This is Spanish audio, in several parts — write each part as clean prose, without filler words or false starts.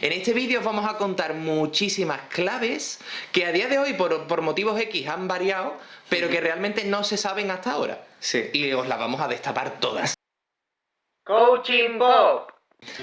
En este vídeo os vamos a contar muchísimas claves que a día de hoy por motivos X han variado, pero que realmente no se saben hasta ahora. Sí. Y os las vamos a destapar todas. Coaching Bob.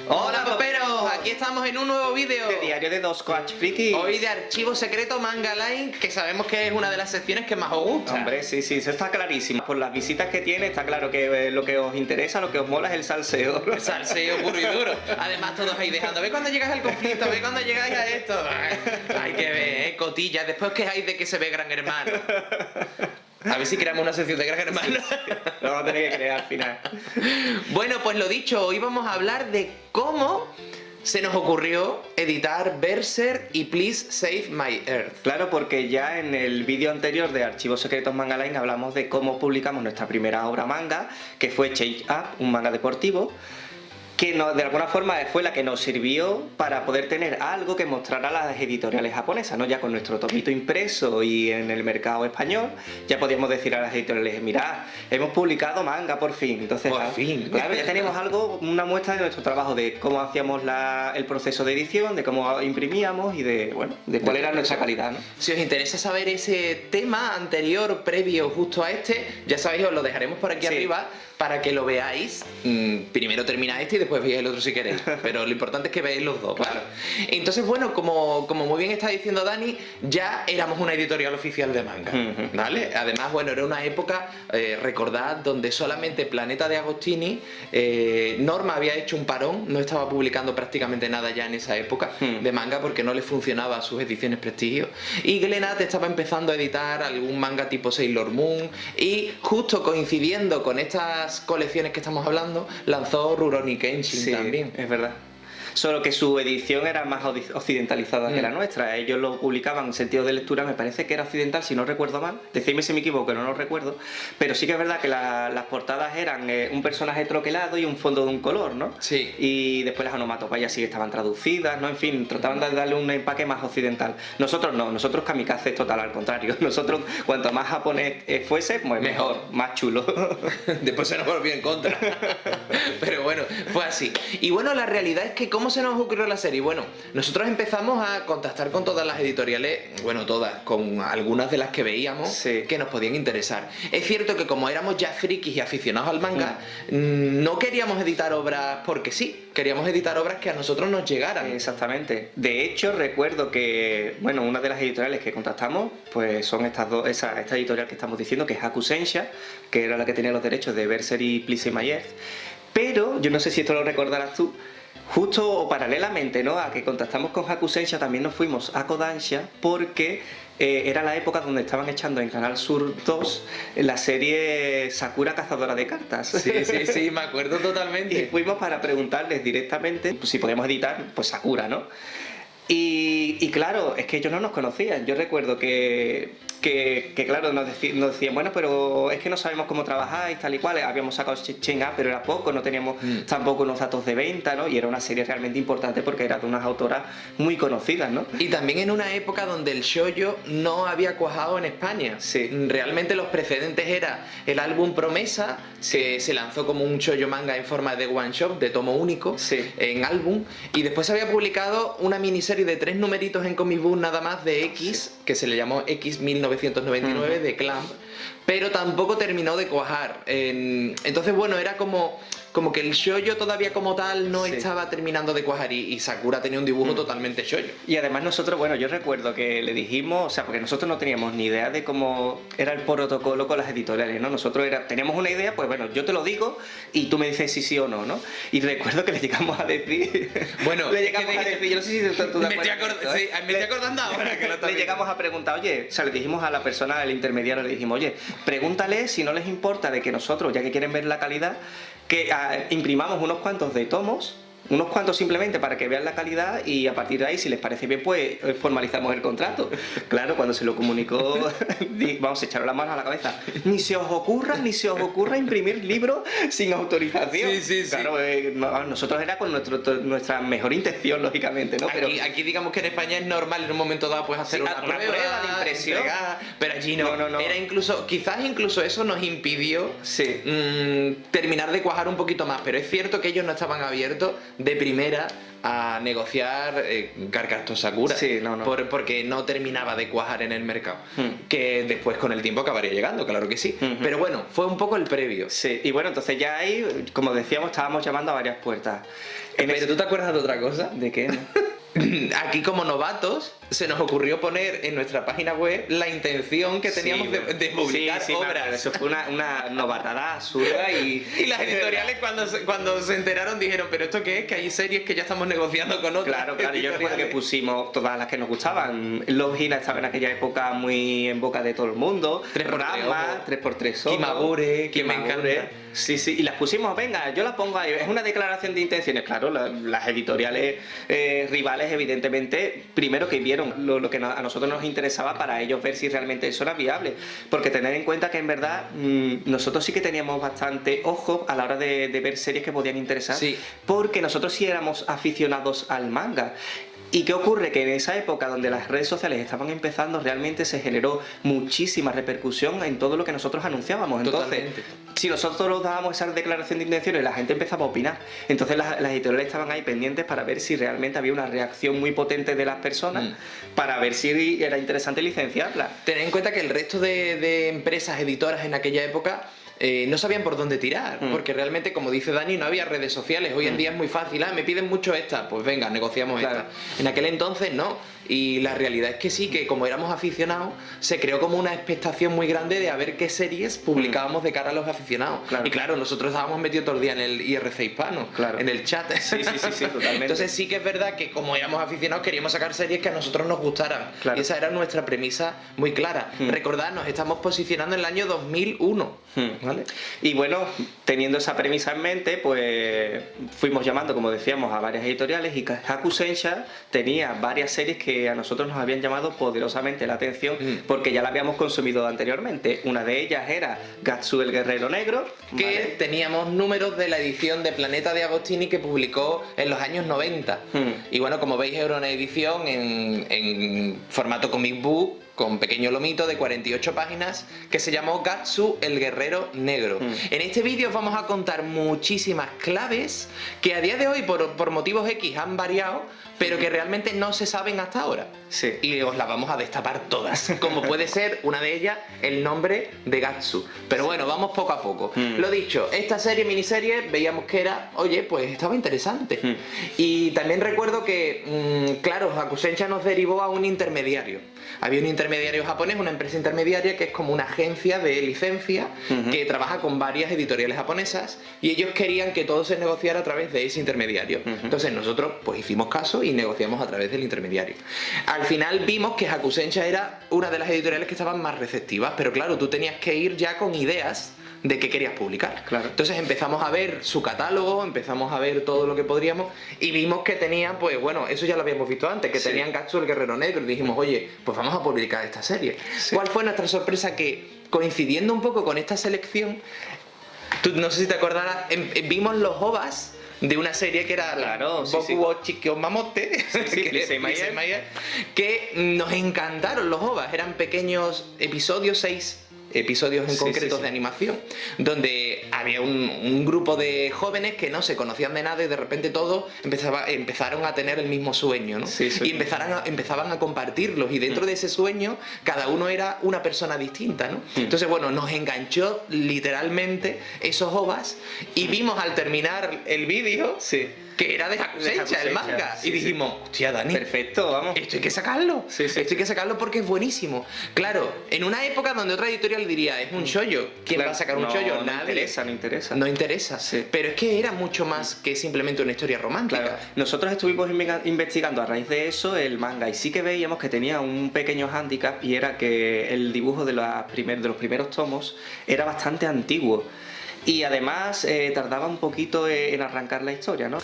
Hola poperos, aquí estamos en un nuevo vídeo De Diario de dos Coach Frikis. hoy de Archivo Secreto Manga Line, que sabemos que es una de las secciones que más os gusta. Hombre, sí, eso está clarísimo. Por las visitas que tiene, está claro que lo que os interesa, lo que os mola es el salseo. El salseo puro y duro. Además todos ahí dejando, ve cuando llegáis al conflicto, ve cuando llegáis a esto. Hay que ver, cotillas. Después quejáis de que se ve Gran Hermano. A ver si creamos una sección de Gran Hermano. Lo vamos a tener que crear al final. Bueno, pues lo dicho, hoy vamos a hablar de cómo se nos ocurrió editar Berserk y Please Save My Earth. Claro, porque ya en el vídeo anterior de Archivos Secretos Manga Line hablamos de cómo publicamos nuestra primera obra manga, que fue Change Up, un manga deportivo, que de alguna forma fue la que nos sirvió para poder tener algo que mostrar a las editoriales japonesas, ¿no? Ya con nuestro tomito impreso y en el mercado español, ya podíamos decir a las editoriales, mirad, hemos publicado manga por fin. Entonces, Por fin. Claro, ya tenemos algo, una muestra de nuestro trabajo, de cómo hacíamos el proceso de edición, de cómo imprimíamos y de cuál era nuestra calidad, ¿no? Si os interesa saber ese tema anterior, previo justo a este, ya sabéis, os lo dejaremos por aquí Sí. arriba para que lo veáis. Primero termina este y después veáis el otro si queréis, pero lo importante es que veáis los dos, claro. Entonces, bueno, como muy bien está diciendo Dani, ya éramos una editorial oficial de manga, ¿vale? Además, bueno, era una época, recordad, donde solamente Planeta de Agostini, Norma había hecho un parón, no estaba publicando prácticamente nada ya en esa época de manga porque no le funcionaba a sus ediciones Prestigio, y Glenat estaba empezando a editar algún manga tipo Sailor Moon, y justo coincidiendo con estas colecciones que estamos hablando, lanzó Rurouni Kenshin. Sí, también. es verdad. Solo que su edición era más occidentalizada que la nuestra. Ellos lo publicaban en sentido de lectura, me parece que era occidental, si no recuerdo mal. Decidme si me equivoco, no lo recuerdo. Pero sí que es verdad que las portadas eran un personaje troquelado y un fondo de un color, ¿no? Sí. Y después las onomatopeyas sí estaban traducidas, ¿no? En fin, trataban de darle un empaque más occidental. Nosotros no, nosotros kamikaze total, al contrario. Nosotros, cuanto más japonés fuese, pues mejor, más chulo. Después se nos volvió en contra. Pero bueno, fue así. Y bueno, la realidad es que ¿cómo se nos ocurrió la serie? Bueno, nosotros empezamos a contactar con todas las editoriales, bueno, todas, con algunas de las que veíamos Sí. que nos podían interesar. Es cierto que como éramos ya frikis y aficionados al manga, no queríamos editar obras porque sí, queríamos editar obras que a nosotros nos llegaran. Exactamente. De hecho, recuerdo que, bueno, una de las editoriales que contactamos, pues son estas dos, esta editorial que estamos diciendo, que es Hakusensha, que era la que tenía los derechos de Berserk y Please Save My Earth. Pero, yo no sé si esto lo recordarás tú, justo o paralelamente, ¿no?, a que contactamos con Hakusensha, también nos fuimos a Kodansha porque era la época donde estaban echando en Canal Sur 2 la serie Sakura Cazadora de Cartas. Sí, me acuerdo Y totalmente. fuimos para preguntarles directamente si podíamos editar pues Sakura, ¿no? Y claro, es que ellos no nos conocían. Yo recuerdo que claro, nos decían, bueno, pero es que no sabemos cómo trabajáis, tal y cual. Habíamos sacado Chain Up, pero era poco, no teníamos tampoco unos datos de venta, ¿no? Y era una serie realmente importante porque era de unas autoras muy conocidas, ¿no? Y también en una época donde el shoujo no había cuajado en España. Sí. Realmente los precedentes era el álbum Promesa, que se lanzó como un shoujo manga en forma de one shot, de tomo único, Sí. en álbum, y después se había publicado una miniserie de 3 numeritos en Comic Book nada más de X, que se le llamó X 1999 de Clamp, pero tampoco terminó de cuajar. Entonces, bueno, era como que el shoujo todavía como tal no Sí. estaba terminando de cuajar, y Sakura tenía un dibujo totalmente shoujo. Y además nosotros, bueno, yo recuerdo que le dijimos, o sea, porque nosotros no teníamos ni idea de cómo era el protocolo con las editoriales, ¿no? Nosotros teníamos una idea, pues bueno, yo te lo digo y tú me dices si sí o no, ¿no? Y recuerdo que le llegamos a decir... Bueno, le llegamos a decir, yo no sé si tú te me estoy acuerdas de esto, ¿eh? me estoy acordando ahora que lo estás Le llegamos a preguntar, oye, o sea, le dijimos a la persona, al intermediario, le dijimos, oye, pregúntale si no les importa de que nosotros, ya que quieren ver la calidad, que imprimamos unos cuantos de tomos, unos cuantos simplemente para que vean la calidad, y a partir de ahí, si les parece bien, pues formalizamos el contrato. Claro, cuando se lo comunicó, vamos, echaron las manos a la cabeza. Ni se os ocurra imprimir libros sin autorización. Sí. Claro, nosotros era con nuestra mejor intención, lógicamente, ¿no? Pero aquí digamos que en España es normal en un momento dado pues hacer Sí, una una prueba de impresión. entregar, pero allí no. No. Era quizás incluso eso nos impidió sí. terminar de cuajar un poquito más, pero es cierto que ellos no estaban abiertos de primera a negociar Card Sakura. Sí, no. Porque no terminaba de cuajar en el mercado. Que después con el tiempo acabaría llegando, claro que sí. Pero bueno, fue un poco el previo. Sí, y bueno, entonces ya ahí, como decíamos, estábamos llamando a varias puertas. Pero ¿tú te acuerdas de otra cosa? ¿De qué? Aquí como novatos se nos ocurrió poner en nuestra página web la intención que teníamos de publicar obras. Eso fue una novatada absurda y las editoriales cuando se enteraron dijeron, pero ¿esto qué es? Que hay series que ya estamos negociando con otras. Claro, yo recuerdo que pusimos todas las que nos gustaban. Love Hina estaba en aquella época muy en boca de todo el mundo. 3x3 3x3 Kimagure, que me encanta. Sí, y las pusimos, venga, yo las pongo ahí. Es una declaración de intenciones, claro, las editoriales rivales, evidentemente, primero que vieron lo que a nosotros nos interesaba para ellos ver si realmente eso era viable. Porque tener en cuenta que en verdad nosotros sí que teníamos bastante ojo a la hora de ver series que podían interesar, porque nosotros sí éramos aficionados al manga. ¿Y qué ocurre? Que en esa época donde las redes sociales estaban empezando, realmente se generó muchísima repercusión en todo lo que nosotros anunciábamos. Entonces, totalmente. Si nosotros dábamos esa declaración de intenciones, la gente empezaba a opinar. Entonces las editoriales estaban ahí pendientes para ver si realmente había una reacción muy potente de las personas, para ver si era interesante licenciarla. Tened en cuenta que el resto de empresas editoras en aquella época no sabían por dónde tirar, porque realmente, como dice Dani, no había redes sociales. Hoy en día es muy fácil, me piden mucho esta, pues venga, negociamos esta. En aquel entonces no, y la realidad es que sí, que como éramos aficionados, se creó como una expectación muy grande de a ver qué series publicábamos de cara a los aficionados. Y claro, nosotros estábamos metidos todo el día en el IRC hispano, en el chat. Sí, totalmente. Entonces sí que es verdad que como éramos aficionados queríamos sacar series que a nosotros nos gustaran. Y esa era nuestra premisa muy clara. Recordad, nos estamos posicionando en el año 2001. ¿Vale? Y bueno, teniendo esa premisa en mente, pues fuimos llamando, como decíamos, a varias editoriales, y Hakusensha tenía varias series que a nosotros nos habían llamado poderosamente la atención porque ya la habíamos consumido anteriormente. Una de ellas era Gatsu el Guerrero Negro, que teníamos números de la edición de Planeta de Agostini que publicó en los años 90. Y bueno, como veis, era una edición en formato comic book, con pequeño lomito de 48 páginas, que se llamó Gatsu el Guerrero Negro. En este vídeo os vamos a contar muchísimas claves que a día de hoy por motivos X han variado, pero que realmente no se saben hasta ahora. Y os las vamos a destapar todas, como puede ser una de ellas el nombre de Gatsu. Pero bueno, vamos poco a poco. Lo dicho, esta miniserie veíamos que era, oye, pues estaba interesante. Y también recuerdo que, claro, Hakusensha nos derivó a un intermediario. Había un intermediario japonés, una empresa intermediaria que es como una agencia de licencia que trabaja con varias editoriales japonesas, y ellos querían que todo se negociara a través de ese intermediario. Entonces nosotros pues hicimos caso y negociamos a través del intermediario. Al final vimos que Hakusensha era una de las editoriales que estaban más receptivas, pero claro, tú tenías que ir ya con ideas de qué querías publicar. Entonces empezamos a ver su catálogo, empezamos a ver todo lo que podríamos, y vimos que tenían, pues bueno, eso ya lo habíamos visto antes, que tenían Gatsu el Guerrero Negro, y dijimos, oye, pues vamos a publicar esta serie. ¿Cuál fue nuestra sorpresa? Que coincidiendo un poco con esta selección, tú no sé si te acordarás, vimos los OVAs de una serie que era Boku wo Chikyo Mamote, que nos encantaron los OVAs. Eran pequeños episodios, 6 episodios en concreto de animación, donde había un grupo de jóvenes que no se conocían de nada y de repente todos empezaron a tener el mismo sueño, ¿no? Y empezaban a compartirlos, y dentro de ese sueño cada uno era una persona distinta, ¿no? Entonces bueno, nos enganchó literalmente esos OVAs, y vimos al terminar el vídeo que era de Hakusensha, el manga. Y dijimos, hostia, Dani, perfecto, vamos. Esto hay que sacarlo. Esto hay que sacarlo porque es buenísimo. Claro, en una época donde otra editorial diría, es un shoujo. ¿Quién va a sacar un shoujo? Nadie. No interesa. Pero es que era mucho más que simplemente una historia romántica. Nosotros estuvimos investigando a raíz de eso el manga, y sí que veíamos que tenía un pequeño hándicap, y era que el dibujo de los primeros tomos era bastante antiguo. Y además tardaba un poquito en arrancar la historia, ¿no?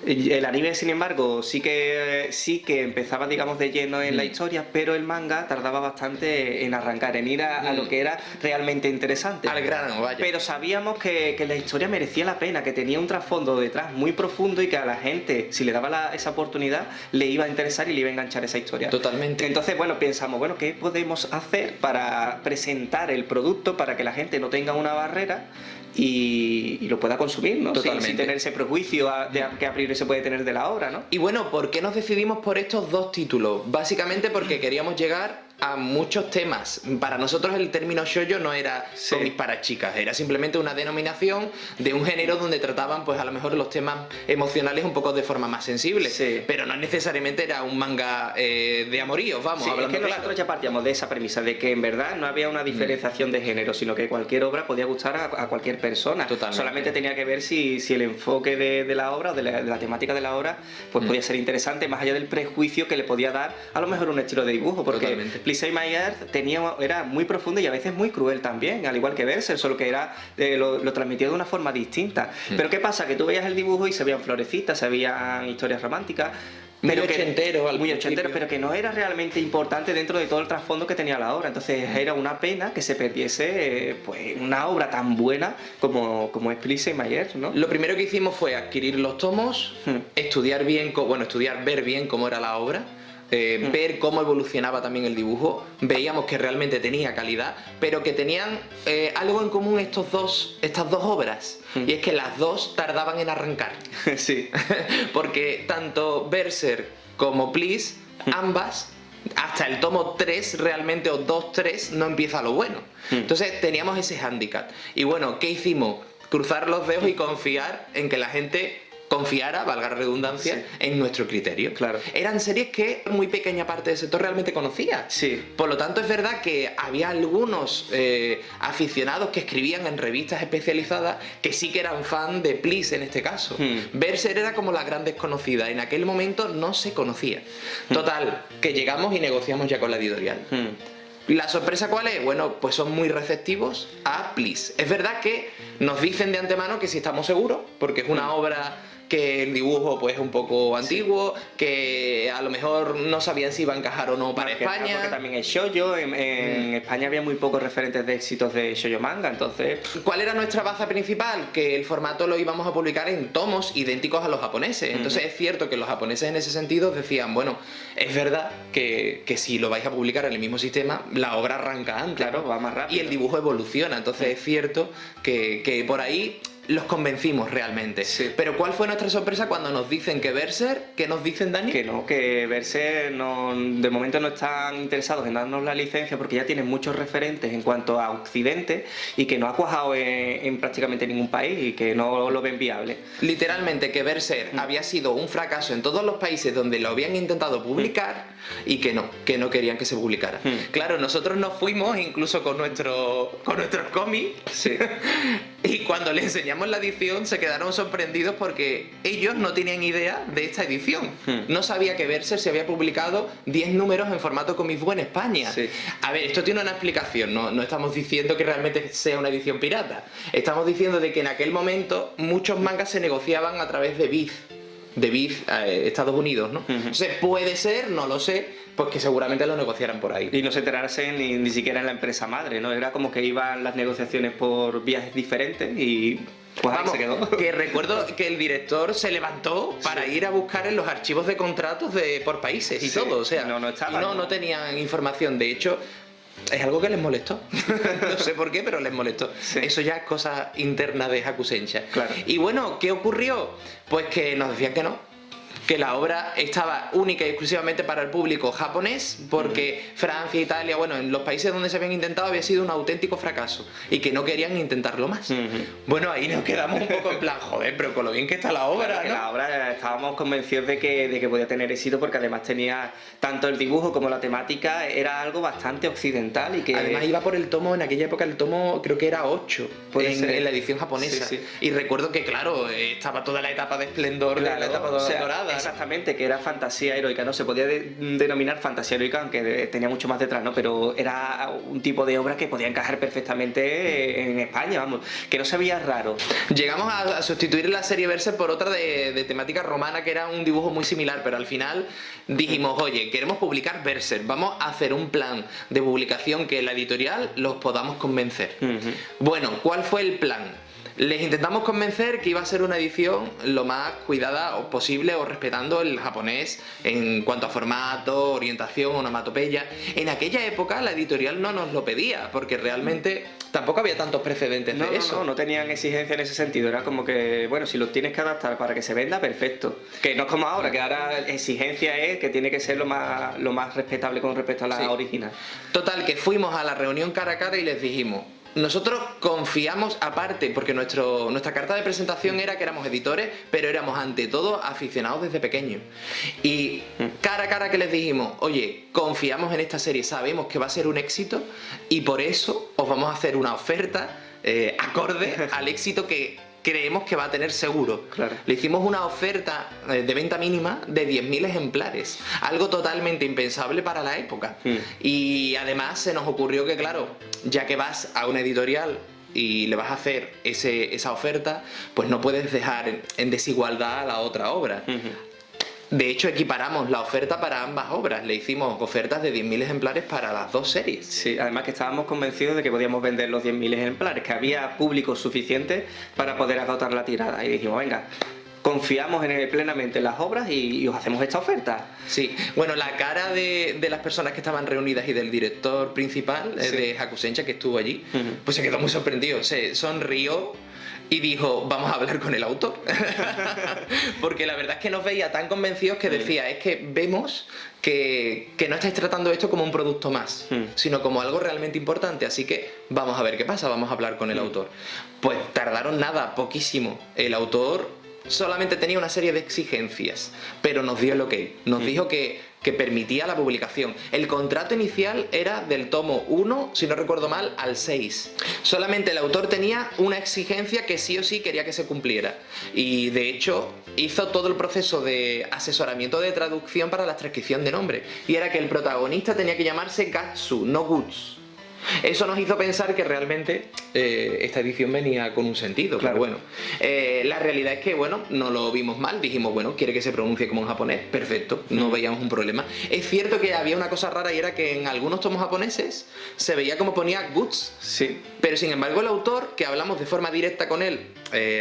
El anime, sin embargo, sí que empezaba, digamos, de lleno en la historia, pero el manga tardaba bastante en arrancar, en ir a lo que era realmente interesante. Al grano, vaya. Pero sabíamos que la historia merecía la pena, que tenía un trasfondo detrás muy profundo, y que a la gente, si le daba esa oportunidad, le iba a interesar y le iba a enganchar esa historia. Totalmente. Entonces, bueno, pensamos, bueno, ¿qué podemos hacer para presentar el producto para que la gente no tenga una barrera y lo pueda consumir, ¿no? Sin tener ese prejuicio que a priori libre se puede tener de la obra, ¿no? Y bueno, ¿por qué nos decidimos por estos dos títulos? Básicamente porque queríamos llegar a muchos temas. Para nosotros el término shoujo no era cómics para chicas, era simplemente una denominación de un género donde trataban pues a lo mejor los temas emocionales un poco de forma más sensible, pero no necesariamente era un manga de amoríos, vamos, Sí, hablando es que claro. nosotros ya partíamos de esa premisa de que en verdad no había una diferenciación de género, sino que cualquier obra podía gustar a cualquier persona. Totalmente. Solamente tenía que ver si el enfoque de la obra o de la temática de la obra pues podía ser interesante, más allá del prejuicio que le podía dar a lo mejor un estilo de dibujo, porque Please Say My Earth era muy profundo y a veces muy cruel también, al igual que Berserk, solo que era lo transmitía de una forma distinta. Pero ¿qué pasa? Que tú veías el dibujo y se veían florecitas, se veían historias románticas, Muy ochentero, muy ochentero, pero que no era realmente importante dentro de todo el trasfondo que tenía la obra. Entonces era una pena que se perdiese pues una obra tan buena como es Please Say My Earth, ¿no? Lo primero que hicimos fue adquirir los tomos, estudiar, ver bien cómo era la obra, ver cómo evolucionaba también el dibujo. Veíamos que realmente tenía calidad, pero que tenían algo en común estas dos obras, y es que las dos tardaban en arrancar. Sí. Porque tanto Berserk como Please, ambas, hasta el tomo 3 realmente, o 2-3, no empieza lo bueno. Entonces teníamos ese hándicap. Y bueno, ¿qué hicimos? Cruzar los dedos y confiar en que la gente confiara, valga la redundancia, en nuestro criterio. Claro. Eran series que muy pequeña parte del sector realmente conocía. Sí. Por lo tanto, es verdad que había algunos aficionados que escribían en revistas especializadas que sí que eran fan de Please en este caso. Berserk era como la gran desconocida. En aquel momento no se conocía. Total, que llegamos y negociamos ya con la editorial. ¿La sorpresa cuál es? Bueno, pues son muy receptivos a Please. Es verdad que nos dicen de antemano que si estamos seguros, porque es una obra que el dibujo pues es un poco antiguo, que a lo mejor no sabían si iba a encajar o no para España. Porque también es shoujo, en España había muy pocos referentes de éxitos de shoujo manga, entonces... ¿Cuál era nuestra baza principal? Que el formato lo íbamos a publicar en tomos idénticos a los japoneses. Entonces es cierto que los japoneses en ese sentido decían, bueno, es verdad que si lo vais a publicar en el mismo sistema, la obra arranca antes. Claro, va más rápido. Y el dibujo evoluciona, entonces es cierto que por ahí los convencimos realmente. Sí. Pero ¿cuál fue nuestra sorpresa cuando nos dicen que Berserk? ¿Qué nos dicen, Dani? Que Berserk de momento no están interesados en darnos la licencia porque ya tienen muchos referentes en cuanto a Occidente y que no ha cuajado en prácticamente ningún país y que no lo ven viable. Literalmente que Berserk había sido un fracaso en todos los países donde lo habían intentado publicar y que no querían que se publicara. Claro, nosotros nos fuimos incluso con nuestros cómics. Sí. Y cuando les enseñamos la edición se quedaron sorprendidos porque ellos no tenían idea de esta edición. No sabía que Berserk se había publicado 10 números en formato Comic Book en España. Sí. A ver, esto tiene una explicación, no estamos diciendo que realmente sea una edición pirata. Estamos diciendo de que en aquel momento muchos mangas se negociaban a través de Viz, Estados Unidos, ¿no? Entonces puede ser, no lo sé, pues que seguramente lo negociaran por ahí. Y no se enterasen ni siquiera en la empresa madre, ¿no? Era como que iban las negociaciones por vías diferentes y pues Vamos, ahí se quedó. que recuerdo que el director se levantó para ir a buscar en los archivos de contratos por países y todo, o sea, no estaban, no tenían información, de hecho... Es algo que les molestó. No sé por qué, pero les molestó. Sí. Eso ya es cosa interna de Hakusensha. Claro. Y bueno, ¿qué ocurrió? Pues que nos decían que no. Que la obra estaba única y exclusivamente para el público japonés, porque Francia, Italia, bueno, en los países donde se habían intentado había sido un auténtico fracaso y que no querían intentarlo más. Bueno, ahí nos quedamos un poco en plan, joder, pero con lo bien que está la obra, Claro, que ¿no? la obra estábamos convencidos de que podía tener éxito porque además tenía tanto el dibujo como la temática, era algo bastante occidental y que... Además iba por el tomo, en aquella época el tomo creo que era 8 en la edición japonesa. Sí. Y recuerdo que claro, estaba toda la etapa de esplendor, Claro, la etapa o sea, dorada. Exactamente, que era fantasía heroica, no se podía denominar fantasía heroica, aunque tenía mucho más detrás, ¿no? Pero era un tipo de obra que podía encajar perfectamente en España, vamos, que no se veía raro. Llegamos a sustituir la serie Berserk por otra de temática romana que era un dibujo muy similar, pero al final dijimos, oye, queremos publicar Berserk, vamos a hacer un plan de publicación que la editorial los podamos convencer. Bueno, ¿cuál fue el plan? Les intentamos convencer que iba a ser una edición lo más cuidada posible o respetando el japonés en cuanto a formato, orientación, onomatopeya. En aquella época la editorial no nos lo pedía porque realmente tampoco había tantos precedentes de eso. No tenían exigencia en ese sentido. Era como que, bueno, si lo tienes que adaptar para que se venda, perfecto. Que no es como ahora, que ahora exigencia es que tiene que ser lo más respetable con respecto a la original. Total, que fuimos a la reunión cara a cara y les dijimos: nosotros confiamos aparte, porque nuestra carta de presentación era que éramos editores, pero éramos ante todo aficionados desde pequeños. Y cara a cara que les dijimos: oye, confiamos en esta serie, sabemos que va a ser un éxito y por eso os vamos a hacer una oferta acorde al éxito que creemos que va a tener seguro. Claro. Le hicimos una oferta de venta mínima de 10.000 ejemplares, algo totalmente impensable para la época. Y además se nos ocurrió que, claro, ya que vas a una editorial y le vas a hacer esa oferta, pues no puedes dejar en desigualdad a la otra obra. De hecho, equiparamos la oferta para ambas obras. Le hicimos ofertas de 10.000 ejemplares para las dos series. Sí, además que estábamos convencidos de que podíamos vender los 10.000 ejemplares, que había público suficiente para poder agotar la tirada. Y dijimos, venga, confiamos plenamente en las obras y os hacemos esta oferta. Sí, bueno, la cara de las personas que estaban reunidas y del director principal, de Hakusensha, que estuvo allí, pues se quedó muy sorprendido. Se sonrió y dijo: vamos a hablar con el autor. Porque la verdad es que nos veía tan convencidos que decía: es que vemos que no estáis tratando esto como un producto más, sino como algo realmente importante, así que vamos a ver qué pasa, vamos a hablar con el autor. Pues tardaron nada, poquísimo. El autor solamente tenía una serie de exigencias, pero nos dio el ok, nos dijo que permitía la publicación. El contrato inicial era del tomo 1, si no recuerdo mal, al 6. Solamente el autor tenía una exigencia que sí o sí quería que se cumpliera. Y de hecho hizo todo el proceso de asesoramiento de traducción para la transcripción de nombre. Y era que el protagonista tenía que llamarse Gatsu, no Guts. Eso nos hizo pensar que realmente esta edición venía con un sentido. Claro. Pero bueno, la realidad es que, bueno, no lo vimos mal. Dijimos, bueno, quiere que se pronuncie como en japonés, perfecto, no veíamos un problema. Es cierto que había una cosa rara y era que en algunos tomos japoneses se veía como ponía Guts. Sí. Pero sin embargo el autor, que hablamos de forma directa con él,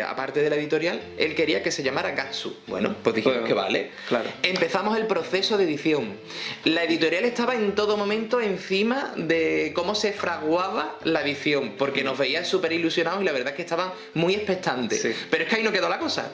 aparte de la editorial, él quería que se llamara Gatsu. Bueno, pues dijimos que vale. Claro. Empezamos el proceso de edición. La editorial estaba en todo momento encima de cómo se fraguaba la edición, porque nos veía súper ilusionados y la verdad es que estaban muy expectantes. Sí. Pero es que ahí no quedó la cosa.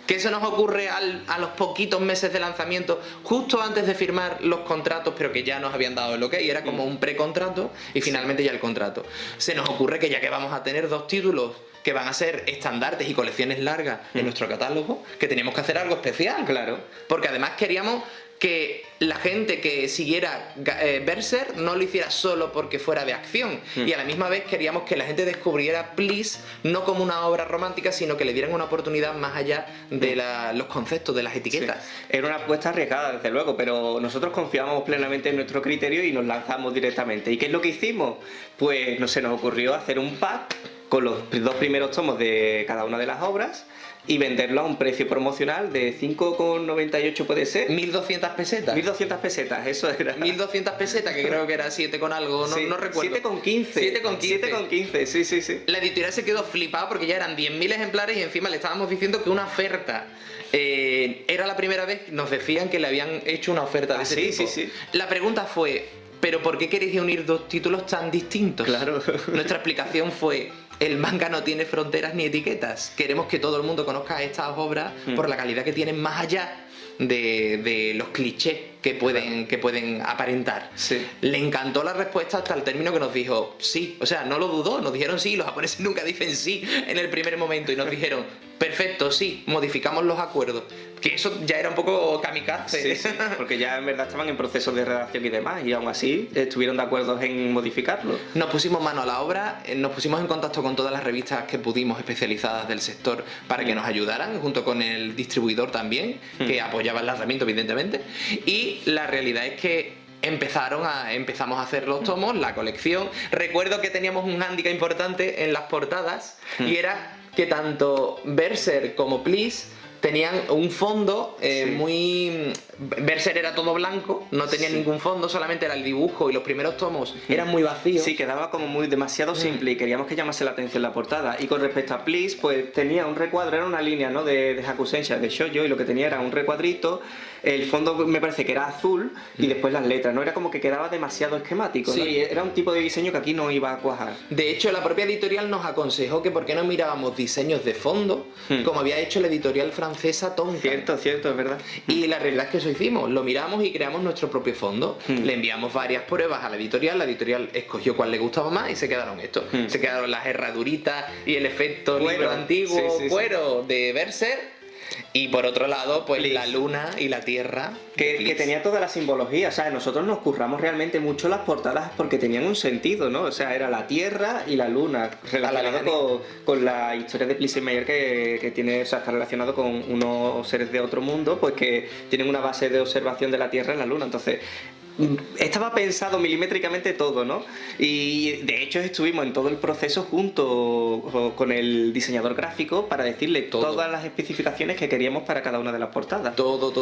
¿Qué se nos ocurre a los poquitos meses de lanzamiento, justo antes de firmar los contratos, pero que ya nos habían dado el ok? Era como un precontrato y finalmente ya el contrato. Se nos ocurre que ya que vamos a tener dos títulos que van a ser estandartes y colecciones largas en nuestro catálogo, que teníamos que hacer algo especial. Claro. Porque además queríamos que la gente que siguiera Berserk no lo hiciera solo porque fuera de acción, y a la misma vez queríamos que la gente descubriera Please no como una obra romántica, sino que le dieran una oportunidad más allá de los conceptos, de las etiquetas. Sí. Era una apuesta arriesgada, desde luego, pero nosotros confiábamos plenamente en nuestro criterio y nos lanzamos directamente. ¿Y qué es lo que hicimos? Pues se nos ocurrió hacer un pack con los dos primeros tomos de cada una de las obras y venderlo a un precio promocional de 5,98, puede ser. 1.200 pesetas. 1.200 pesetas, eso era. 1.200 pesetas, que creo que era 7 con algo, no, Sí, no recuerdo. 7,15. 7,15, sí. La editorial se quedó flipada porque ya eran 10.000 ejemplares y encima le estábamos diciendo que una oferta. Era la primera vez que nos decían que le habían hecho una oferta de ese tipo. Sí. La pregunta fue: ¿pero por qué queréis unir dos títulos tan distintos? Claro. Nuestra explicación fue: el manga no tiene fronteras ni etiquetas. Queremos que todo el mundo conozca estas obras por la calidad que tienen, más allá de los clichés que pueden aparentar. Sí. Le encantó la respuesta hasta el término que nos dijo sí. O sea, no lo dudó, nos dijeron sí. Los japoneses nunca dicen sí en el primer momento y nos dijeron: perfecto, sí, modificamos los acuerdos. Que eso ya era un poco kamikaze. Sí, porque ya en verdad estaban en proceso de redacción y demás, y aún así estuvieron de acuerdo en modificarlo. Nos pusimos mano a la obra, nos pusimos en contacto con todas las revistas que pudimos especializadas del sector para que nos ayudaran, junto con el distribuidor también, que apoyaba el lanzamiento, evidentemente. Y la realidad es que empezamos a hacer los tomos, la colección. Recuerdo que teníamos un hándicap importante en las portadas, y era que tanto Berserk como Please tenían un fondo Sí. muy... Berser era todo blanco, no tenía Sí. ningún fondo, solamente era el dibujo y los primeros tomos eran muy vacíos. Sí, quedaba como muy demasiado simple y queríamos que llamase la atención la portada. Y con respecto a Please, pues tenía un recuadro, era una línea, ¿no? de Hakusensha, de shoujo, y lo que tenía era un recuadrito, el fondo me parece que era azul y después las letras, ¿no? Era como que quedaba demasiado esquemático, ¿no? Sí. Y era un tipo de diseño que aquí no iba a cuajar. De hecho, la propia editorial nos aconsejó que por qué no mirábamos diseños de fondo, como había hecho la editorial francesa Tonka. Cierto, es verdad. Y la realidad es que eso hicimos, lo miramos y creamos nuestro propio fondo. Le enviamos varias pruebas a la editorial escogió cuál le gustaba más y se quedaron estos. Se quedaron las herraduritas y el efecto Cuero. libro antiguo, Sí, sí, sí. cuero de Berser. Y por otro lado, pues Please. la luna y la tierra. Que Please. tenía toda la simbología, o sea, nosotros nos curramos realmente mucho las portadas porque tenían un sentido, ¿no? O sea, era la Tierra y la Luna, relacionado lejanía. con la historia de Plisenmeyer que tiene, o sea, está relacionado con unos seres de otro mundo, pues que tienen una base de observación de la Tierra en la Luna, entonces... Estaba pensado milimétricamente todo, ¿no? Y de hecho estuvimos en todo el proceso junto con el diseñador gráfico para decirle Todo. todas las especificaciones que queríamos para cada una de las portadas. Todo.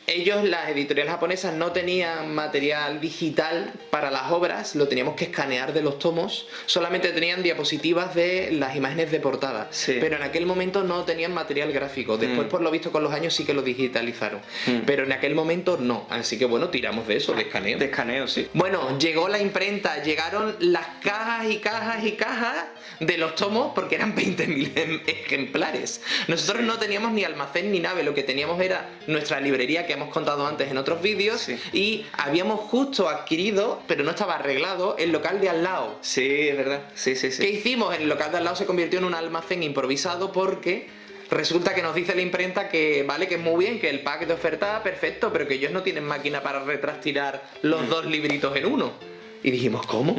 Ellos, las editoriales japonesas, no tenían material digital para las obras, lo teníamos que escanear de los tomos, solamente tenían diapositivas de las imágenes de portada, Sí. pero en aquel momento no tenían material gráfico, después por lo visto con los años sí que lo digitalizaron, pero en aquel momento no, así que bueno, tiramos de eso, de escaneo. De escaneo, sí. Bueno, llegó la imprenta, llegaron las cajas y cajas y cajas de los tomos porque eran 20.000 ejemplares. Nosotros no teníamos ni almacén ni nave, lo que teníamos era nuestra librería que hemos contado antes en otros vídeos Sí. y habíamos justo adquirido, pero no estaba arreglado, el local de al lado. Sí, es verdad. Sí. ¿Qué hicimos? El local de al lado se convirtió en un almacén improvisado porque resulta que nos dice la imprenta que vale, que es muy bien, que el pack de oferta perfecto, pero que ellos no tienen máquina para retrastilar los dos libritos en uno. Y dijimos, ¿cómo?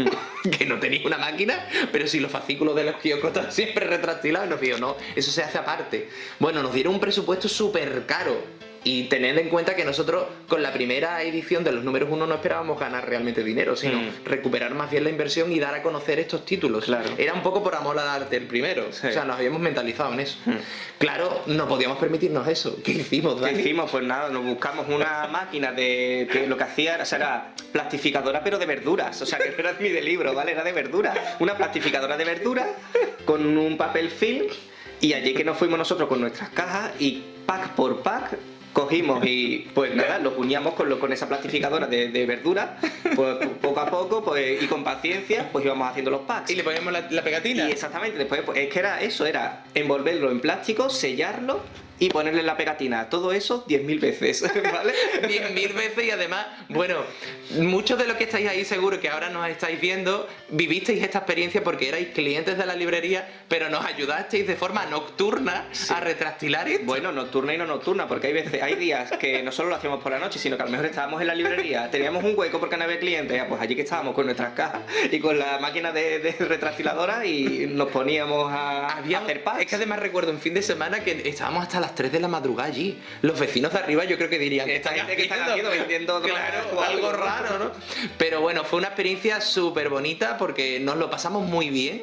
¿Que no tenéis una máquina? Pero si los fascículos de los kioscos están siempre retrastilados. Y nos dijo, no, eso se hace aparte. Bueno, nos dieron un presupuesto súper caro. Y tened en cuenta que nosotros con la primera edición de los números 1 no esperábamos ganar realmente dinero, sino recuperar más bien la inversión y dar a conocer estos títulos. Claro. Era un poco por amor al arte el primero. Sí. O sea, nos habíamos mentalizado en eso. Claro, no podíamos permitirnos eso. ¿Qué hicimos, ¿Qué Dani? hicimos? Pues nada, nos buscamos una máquina que lo que hacía era, o sea, era plastificadora pero de verduras, o sea, que no era ni de libro, ¿vale? Era de verduras. Una plastificadora de verduras con un papel film y allí que nos fuimos nosotros con nuestras cajas y pack por pack cogimos y pues nada, lo uníamos con esa plastificadora de verdura, pues poco a poco pues, y con paciencia pues íbamos haciendo los packs. Y le poníamos la pegatina. Y exactamente, después pues, es que era eso, era envolverlo en plástico, sellarlo y ponerle la pegatina. Todo eso 10.000 veces, ¿vale? 10.000 veces y además, bueno, muchos de los que estáis ahí seguro que ahora nos estáis viendo, vivisteis esta experiencia porque erais clientes de la librería, pero nos ayudasteis de forma nocturna a retrastilar esto. Bueno, nocturna y no nocturna, porque hay días que no solo lo hacíamos por la noche, sino que a lo mejor estábamos en la librería, teníamos un hueco porque no había clientes, ya, pues allí que estábamos con nuestras cajas y con la máquina de retrastiladora y nos poníamos a hacer packs. Es que además recuerdo un fin de semana que estábamos hasta las 3 de la madrugada allí. Los vecinos de arriba yo creo que dirían que Esta gente que están haciendo, vendiendo claro, o algo raro, ¿no? Pero bueno, fue una experiencia súper bonita porque nos lo pasamos muy bien.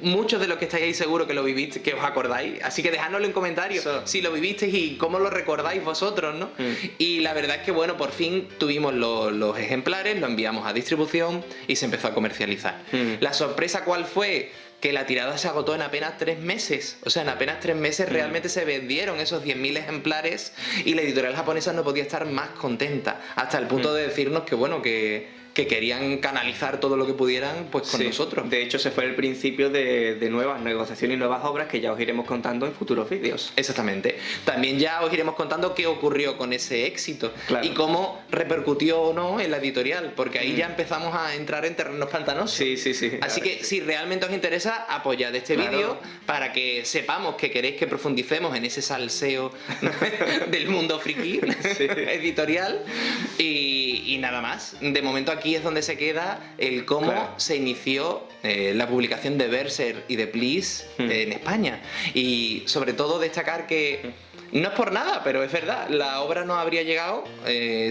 Muchos de los que estáis ahí seguro que lo viviste, que os acordáis. Así que dejádnoslo en comentarios si lo vivisteis y cómo lo recordáis vosotros, ¿no? Y la verdad es que bueno, por fin tuvimos los ejemplares, lo enviamos a distribución y se empezó a comercializar. La sorpresa ¿cuál fue? Que la tirada se agotó en apenas 3 meses. O sea, en apenas 3 meses realmente se vendieron esos 10.000 ejemplares y la editorial japonesa no podía estar más contenta. Hasta el punto de decirnos que bueno, que querían canalizar todo lo que pudieran pues con nosotros. De hecho, ese fue el principio de nuevas negociaciones y nuevas obras que ya os iremos contando en futuros vídeos. Exactamente. También ya os iremos contando qué ocurrió con ese éxito Claro. y cómo repercutió o no en la editorial, porque ahí ya empezamos a entrar en terrenos pantanosos. Sí. Así que si realmente os interesa, apoyad este Claro. vídeo para que sepamos que queréis que profundicemos en ese salseo del mundo friki editorial y nada más. De momento aquí es donde se queda el cómo se inició la publicación de Berser y de Please en España. Y sobre todo destacar que No es por nada, pero es verdad, la obra no habría llegado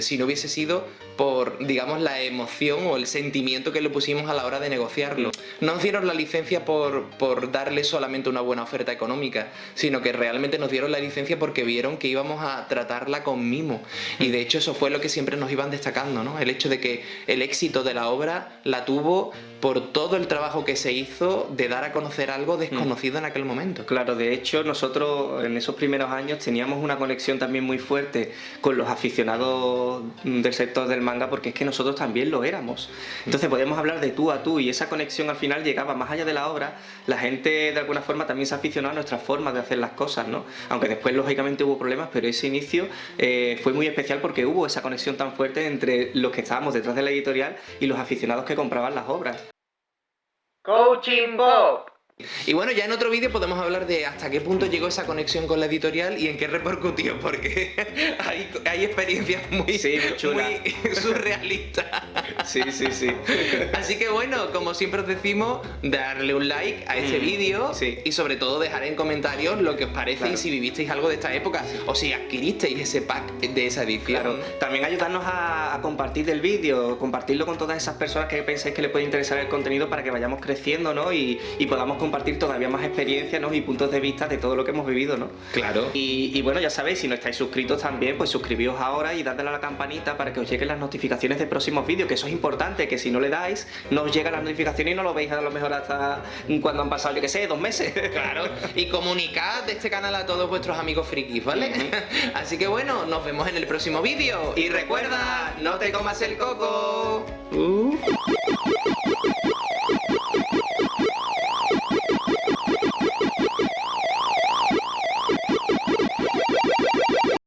si no hubiese sido por, digamos, la emoción o el sentimiento que le pusimos a la hora de negociarlo. No nos dieron la licencia por darle solamente una buena oferta económica, sino que realmente nos dieron la licencia porque vieron que íbamos a tratarla con mimo. Y de hecho eso fue lo que siempre nos iban destacando, ¿no? El hecho de que el éxito de la obra la tuvo por todo el trabajo que se hizo de dar a conocer algo desconocido en aquel momento. Claro, de hecho nosotros en esos primeros años teníamos una conexión también muy fuerte con los aficionados del sector del manga, porque es que nosotros también lo éramos. Entonces podíamos hablar de tú a tú y esa conexión al final llegaba más allá de la obra. La gente de alguna forma también se aficionó a nuestras formas de hacer las cosas, ¿no? Aunque después lógicamente hubo problemas, pero ese inicio fue muy especial porque hubo esa conexión tan fuerte entre los que estábamos detrás de la editorial y los aficionados que compraban las obras. Coaching Bob. Y bueno, ya en otro vídeo podemos hablar de hasta qué punto llegó esa conexión con la editorial y en qué repercutió, porque hay experiencias muy chulas, muy surrealistas. Sí. Así que bueno, como siempre os decimos, darle un like a este vídeo y sobre todo dejar en comentarios lo que os parece y si vivisteis algo de esta época o si adquiristeis ese pack de esa edición. Claro. También ayudarnos a compartir el vídeo, compartirlo con todas esas personas que pensáis que les puede interesar el contenido para que vayamos creciendo, ¿no? Y podamos compartir todavía más experiencias, ¿no? Y puntos de vista de todo lo que hemos vivido, ¿no? Claro. Y bueno, ya sabéis, si no estáis suscritos también, pues suscribíos ahora y dadle a la campanita para que os lleguen las notificaciones de próximos vídeos, que eso es importante, que si no le dais, no os llegan las notificaciones y no lo veis a lo mejor hasta cuando han pasado, yo qué sé, 2 meses. Claro. Y comunicad de este canal a todos vuestros amigos frikis, ¿vale? Así que bueno, nos vemos en el próximo vídeo. Y recuerda, no te comas el coco.